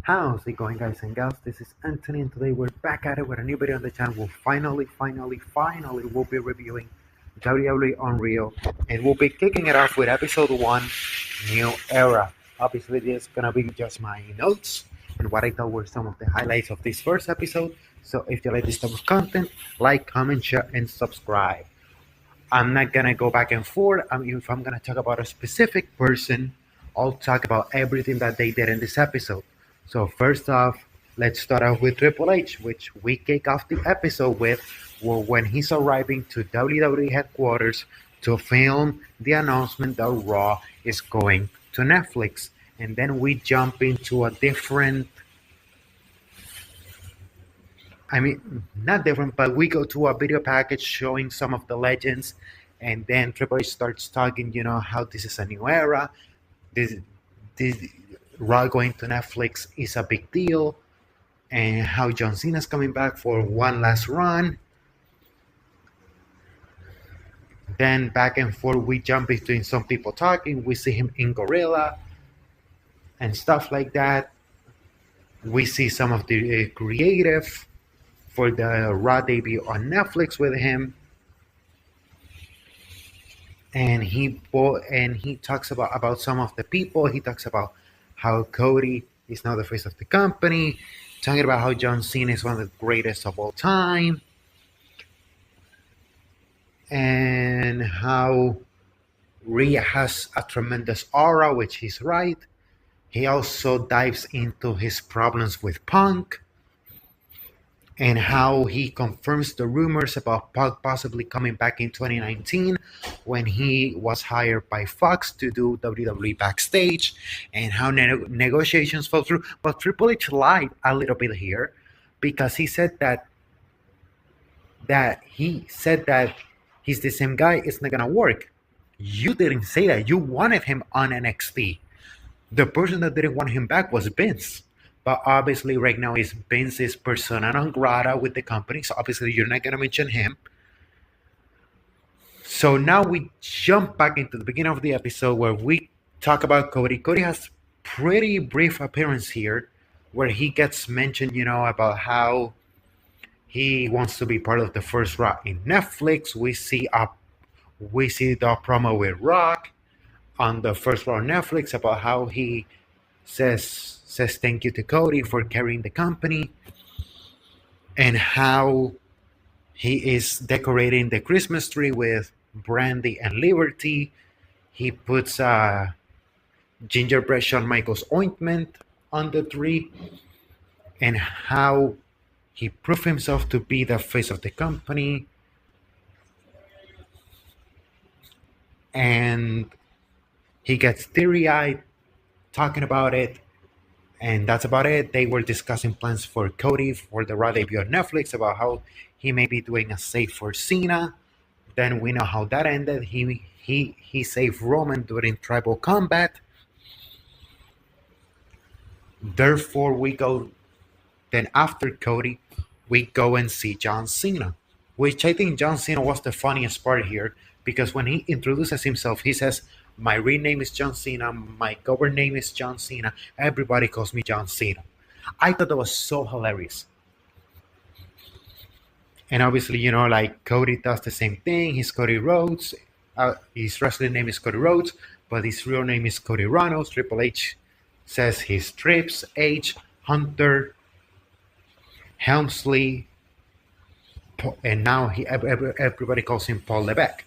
How's it going, guys and gals? This is Anthony, and today we're back at it with a new video on the channel. We'll finally, we'll be reviewing WWE Unreal, and we'll be kicking it off with episode 1, New Era. Obviously, this is gonna be just my notes and what I thought were some of the highlights of this first episode. So if you like this type of content, like, comment, share, and subscribe. I'm not gonna go back and forth. If I'm gonna talk about a specific person, I'll talk about everything that they did in this episode. So first off, let's start off with Triple H, which we kick off the episode with when he's arriving to WWE headquarters to film the announcement that Raw is going to Netflix. And then we jump into a different, not different, but we go to a video package showing some of the legends. And then Triple H starts talking, how this is a new era. This Raw going to Netflix is a big deal, and how John Cena's coming back for one last run. Then back and forth, we jump between some people talking. We see him in Gorilla and stuff like that. We see some of the creative for the Raw debut on Netflix with him. And he talks about some of the people. He talks about how Cody is now the face of the company, talking about how John Cena is one of the greatest of all time, and how Rhea has a tremendous aura, which he's right. He also dives into his problems with Punk, and how he confirms the rumors about Punk possibly coming back in 2019 when he was hired by Fox to do WWE Backstage, and how negotiations fell through. But Triple H lied a little bit here, because he said that he's the same guy, it's not gonna work. You didn't say that. You wanted him on NXT. The person that didn't want him back was Vince. But obviously right now is Vince's persona non grata with the company, so obviously you're not going to mention him. So now we jump back into the beginning of the episode where we talk about Cody. Cody has pretty brief appearance here where he gets mentioned, about how he wants to be part of the first Raw in Netflix. We see the promo with Rock on the first Raw on Netflix about how he says thank you to Cody for carrying the company, and how he is decorating the Christmas tree with brandy and Liberty. He puts gingerbread Shawn Michaels ointment on the tree, and how he proved himself to be the face of the company. And he gets teary-eyed talking about it. And that's about it. They were discussing plans for Cody for the Raw debut on Netflix, about how he may be doing a save for Cena. Then we know how that ended. He saved Roman during tribal combat. Therefore, then after Cody, we go and see John Cena, which I think John Cena was the funniest part here, because when he introduces himself, he says, "My real name is John Cena. My cover name is John Cena. Everybody calls me John Cena." I thought that was so hilarious. And obviously, like Cody does the same thing. He's Cody Rhodes. His wrestling name is Cody Rhodes, but his real name is Cody Rhodes. Triple H says he's Trips H Hunter Helmsley, and now everybody calls him Paul Levesque.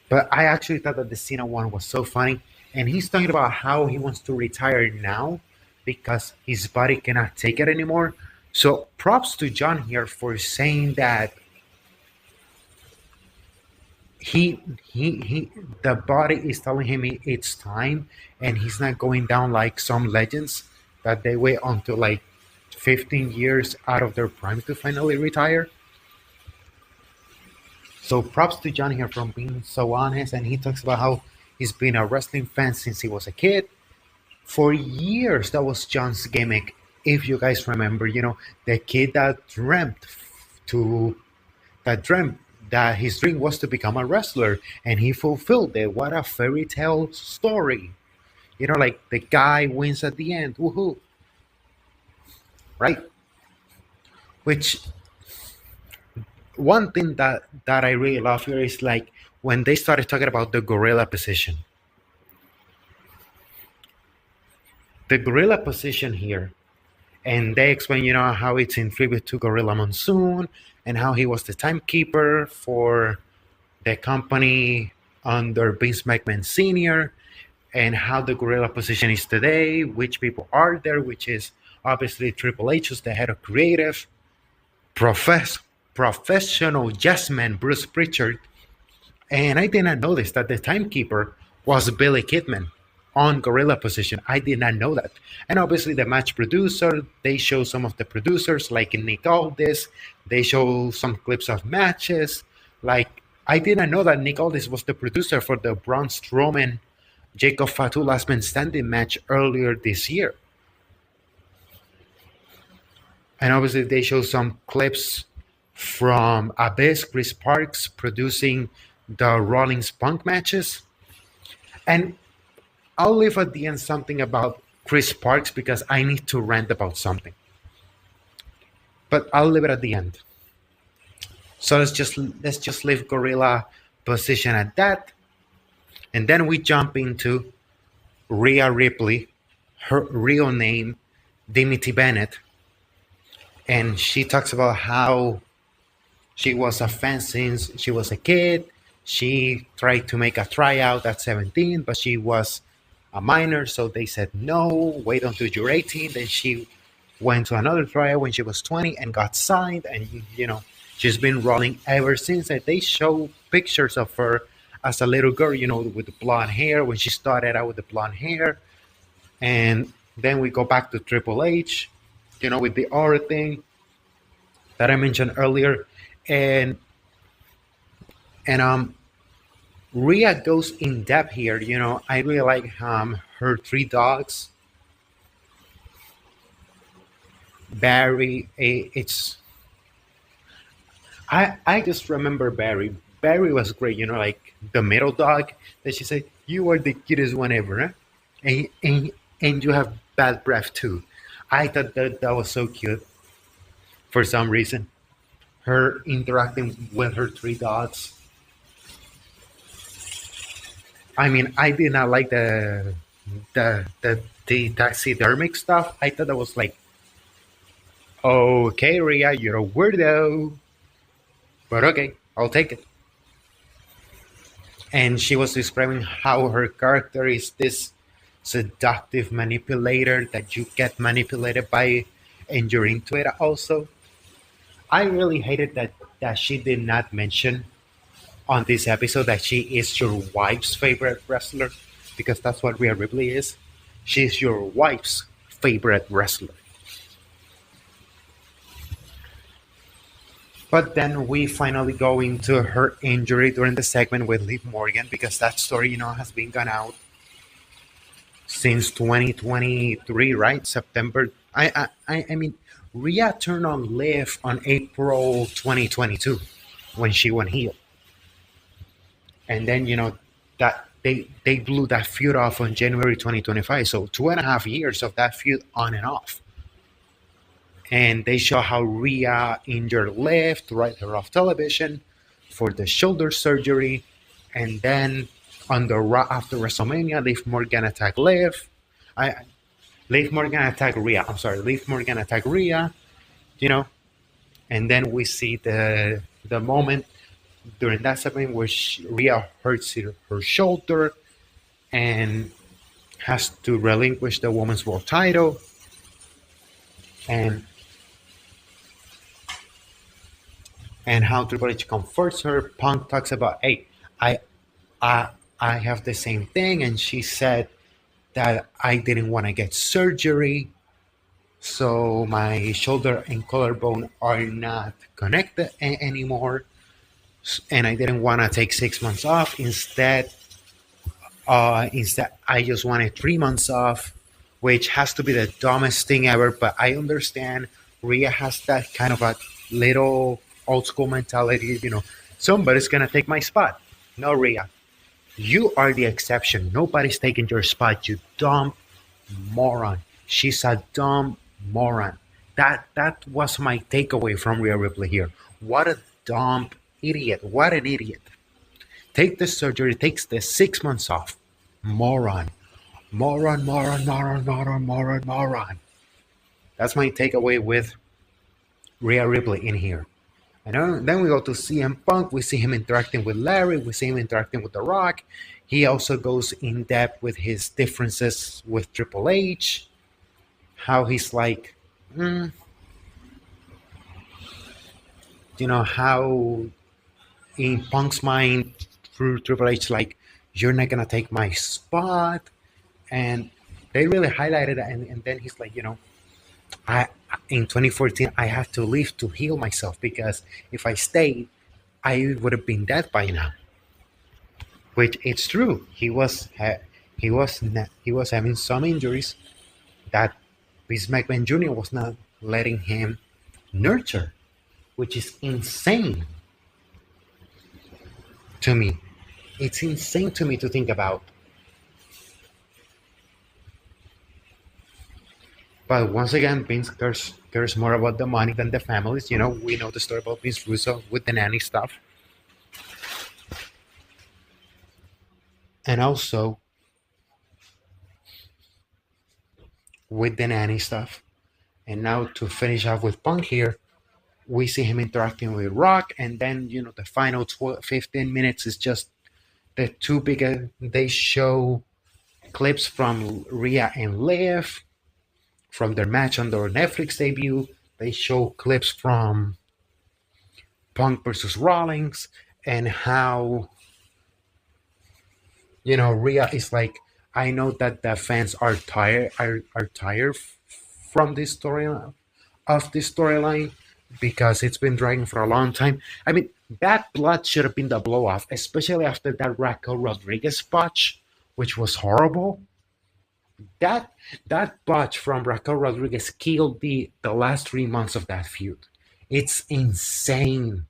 But I actually thought that the Cena one was so funny. And he's talking about how he wants to retire now because his body cannot take it anymore. So props to John here for saying that the body is telling him it's time, and he's not going down like some legends that they wait until like 15 years out of their prime to finally retire. So props to John here from being so honest, and he talks about how he's been a wrestling fan since he was a kid. For years, that was John's gimmick. If you guys remember, the kid that dreamt that his dream was to become a wrestler, and he fulfilled it. What a fairy tale story. Like the guy wins at the end. Woohoo. right? Which one thing that I really love here is like when they started talking about the gorilla position. The gorilla position here, and they explain, how it's in tribute to Gorilla Monsoon and how he was the timekeeper for the company under Vince McMahon Sr. and how the gorilla position is today, which people are there, which is obviously Triple H is the head of creative, profess, professional yes man Bruce Pritchard, and I did not notice that the timekeeper was Billy Kidman on gorilla position. I did not know that. And obviously the match producer, they show some of the producers like Nick Aldis. They show some clips of matches. Like I did not know that Nick Aldis was the producer for the Braun Strowman Jacob Fatu last man standing match earlier this year. And obviously they show some clips from Abyss, Chris Parks producing the Rollins Punk matches. And I'll leave at the end something about Chris Parks because I need to rant about something. But I'll leave it at the end. So let's just leave Gorilla position at that. And then we jump into Rhea Ripley, her real name, Dimity Bennett. And she talks about how she was a fan since she was a kid. She tried to make a tryout at 17, but she was a minor, so they said no, wait until you're 18. Then she went to another tryout when she was 20 and got signed, and she's been rolling ever since. And they show pictures of her as a little girl, with the blonde hair when she started out with the blonde hair. And then we go back to Triple H, with the aura thing that I mentioned earlier. And Rhea goes in depth here. I really like her three dogs. Barry, it's I just remember Barry. Barry was great. Like the middle dog that she said, "You are the cutest one ever," huh? And you have bad breath too. I thought that was so cute for some reason. Her interacting with her three dogs. I mean, I did not like the taxidermic stuff. I thought that was like, okay, Rhea, you're a weirdo, but okay, I'll take it. And she was describing how her character is this seductive manipulator that you get manipulated by, and you're into it. Also, I really hated that she did not mention on this episode that she is your wife's favorite wrestler, because that's what Rhea Ripley is. She's your wife's favorite wrestler. But then we finally go into her injury during the segment with Liv Morgan, because that story, has been gone out since 2023, right? September. I mean, Rhea turned on Liv on April 2022 when she went heel. And then that they blew that feud off on January 2025. So 2.5 years of that feud on and off. And they show how Rhea injured Liv to write her off television for the shoulder surgery. And then on the Raw after WrestleMania, Liv Morgan attacked Liv. Liv Morgan attacked Rhea. I'm sorry, Liv Morgan attacked Rhea. And then we see the moment during that segment where Rhea hurts her shoulder and has to relinquish the women's world title. And how Triple H comforts her. Punk talks about, hey, I have the same thing, and she said that I didn't want to get surgery, so my shoulder and collarbone are not connected anymore, and I didn't want to take 6 months off. Instead, I just wanted 3 months off, which has to be the dumbest thing ever. But I understand Rhea has that kind of a little old school mentality. Somebody's gonna take my spot. No, Rhea, you are the exception. Nobody's taking your spot. You dumb moron. She's a dumb moron. That was my takeaway from Rhea Ripley here. What a dumb idiot! What an idiot! Take the surgery, takes the 6 months off. Moron, moron, moron, moron, moron, moron, moron. That's my takeaway with Rhea Ripley in here. And then we go to CM Punk. We see him interacting with Larry. We see him interacting with The Rock. He also goes in depth with his differences with Triple H. How he's like, how in Punk's mind, through Triple H, like, you're not gonna take my spot, and they really highlighted it. And then he's like, I in 2014 I have to leave to heal myself because if I stayed, I would have been dead by now. Which it's true. He was having some injuries that Vince McMahon Jr. was not letting him nurture, which is insane to me. It's insane to me to think about. But once again, Vince cares more about the money than the families. We know the story about Vince Russo with the nanny stuff. And also with the nanny stuff. And now to finish off with Punk here, we see him interacting with Rock, and then the final 15 minutes is just the two big. They show clips from Rhea and Liv from their match on their Netflix debut. They show clips from Punk versus Rollins, and how Rhea is like, I know that the fans are tired from this storyline because it's been dragging for a long time. I mean, that blood should have been the blow off, especially after that Raquel Rodriguez botch, which was horrible. That botch from Raquel Rodriguez killed the last 3 months of that feud. It's insane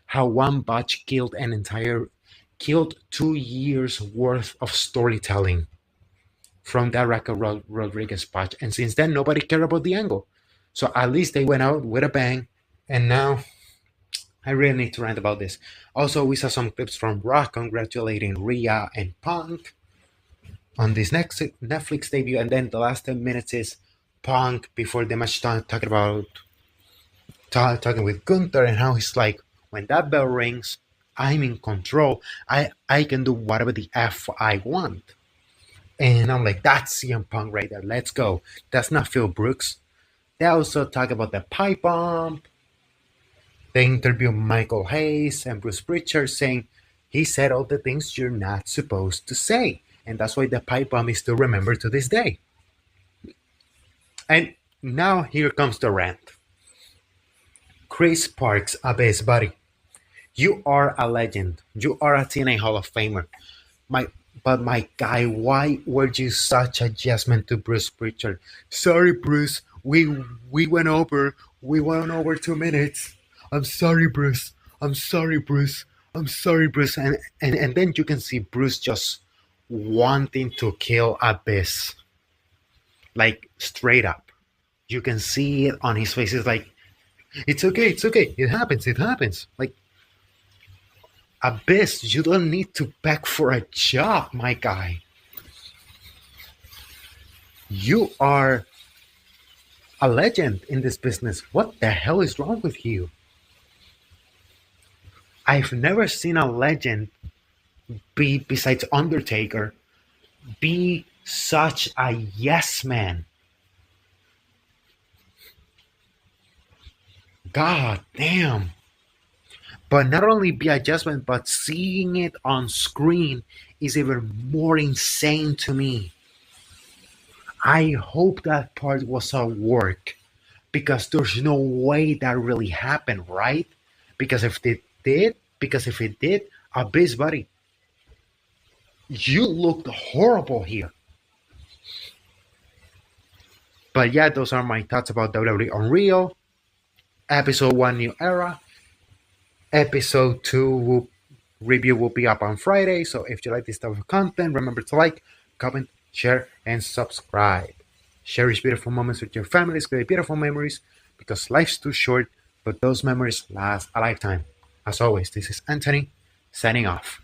how one botch killed 2 years worth of storytelling from that Raquel Rodriguez botch. And since then, nobody cared about the angle. So at least they went out with a bang. And now I really need to rant about this. Also, we saw some clips from Rock congratulating Rhea and Punk on this next Netflix debut. And then the last 10 minutes is Punk before the match talking with Gunther, and how he's like, when that bell rings, I'm in control. I can do whatever the F I want. And I'm like, that's CM Punk right there. Let's go. That's not Phil Brooks. They also talk about the pipe bomb. They interview Michael Hayes and Bruce Pritchard, saying he said all the things you're not supposed to say. And that's why the pipe bomb is still remembered to this day. And now here comes the rant. Chris Parks, Abyss buddy, you are a legend. You are a TNA Hall of Famer. But my guy, why were you such a yes man to Bruce Pritchard? Sorry, Bruce. We went over. We went over 2 minutes. I'm sorry, Bruce. I'm sorry, Bruce. I'm sorry, Bruce. And then you can see Bruce just wanting to kill Abyss. Like, straight up. You can see it on his face. It's like, it's okay, it's okay. It happens. Like, Abyss, you don't need to beg for a job, my guy. You are a legend in this business. What the hell is wrong with you? I've never seen a legend besides Undertaker, be such a yes man. God damn. But not only be adjustment, but seeing it on screen is even more insane to me. I hope that part was a work, because there's no way that really happened, right? Because if it did, Abyss buddy, you looked horrible here. But yeah, those are my thoughts about WWE Unreal. Episode 1, New Era. Episode 2 review will be up on Friday. So if you like this type of content, remember to like, comment, share, and subscribe. Cherish beautiful moments with your families, create beautiful memories. because life's too short, but those memories last a lifetime. As always, this is Anthony signing off.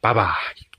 Bye bye.